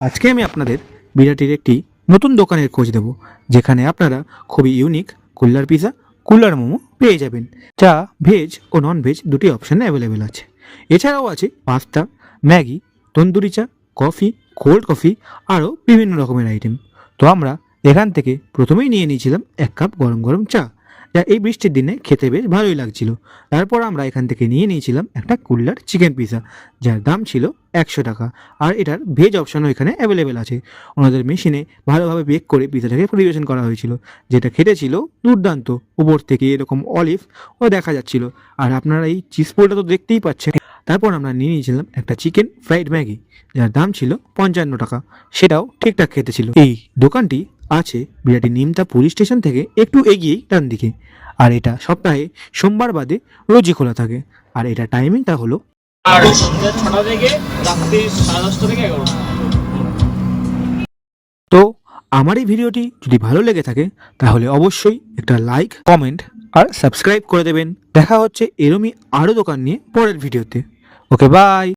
আজকে আমি আপনাদের বিরাটির একটি নতুন দোকানের খোঁজ দেব, যেখানে আপনারা খুবই ইউনিক কুল্লার পিৎজা, কুল্লার মোমো পেয়ে যাবেন, যা ভেজ ও নন ভেজ দুটি অপশানে অ্যাভেলেবেল আছে। এছাড়াও আছে পাস্তা, ম্যাগি, তন্দুরি চা, কফি, কোল্ড কফি, আরও বিভিন্ন রকমের আইটেম। তো আমরা এখান থেকে প্রথমেই নিয়ে নিয়েছিলাম 1 কাপ গরম গরম চা, যা এই বৃষ্টির দিনে খেতে বেশ ভালোই লাগছিল। তারপর আমরা এখান থেকে নিয়ে নিয়েছিলাম একটা কুল্লার চিকেন পিৎজা, যার দাম ছিল 100 টাকা। আর এটার ভেজ অপশানও এখানে অ্যাভেলেবেল আছে। ওনাদের মেশিনে ভালোভাবে বেক করে পিৎজাটাকে পরিবেশন করা হয়েছিল, যেটা খেতে ছিল দুর্দান্ত। উপর থেকে এরকম অলিভ ও দেখা যাচ্ছিল। আর আপনারা এই চিজ পোলটা তো দেখতেই পাচ্ছেন। তারপর আমরা নিয়ে নিয়েছিলাম একটা চিকেন ফ্রাইড ম্যাগি, যার দাম ছিল 55 টাকা। সেটাও ঠিকঠাক খেতে ছিল। এই দোকানটি আছে বিরাটি নিমতা পুলিশ স্টেশন থেকে একটু এগিয়েই ডান দিকে। আর এটা সপ্তাহে সোমবার বাদে রোজই খোলা থাকে। আর এটা টাইমিংটা হলো আর সন্ধ্যা 6টা থেকে রাত্রি 10:30 থেকে 11টা। তো আমার এই ভিডিওটি যদি ভালো লেগে থাকে তাহলে অবশ্যই একটা লাইক, কমেন্ট আর সাবস্ক্রাইব করে দেবেন। দেখা হচ্ছে এরমই আরও দোকান নিয়ে পরের ভিডিওতে। ওকে, বাই।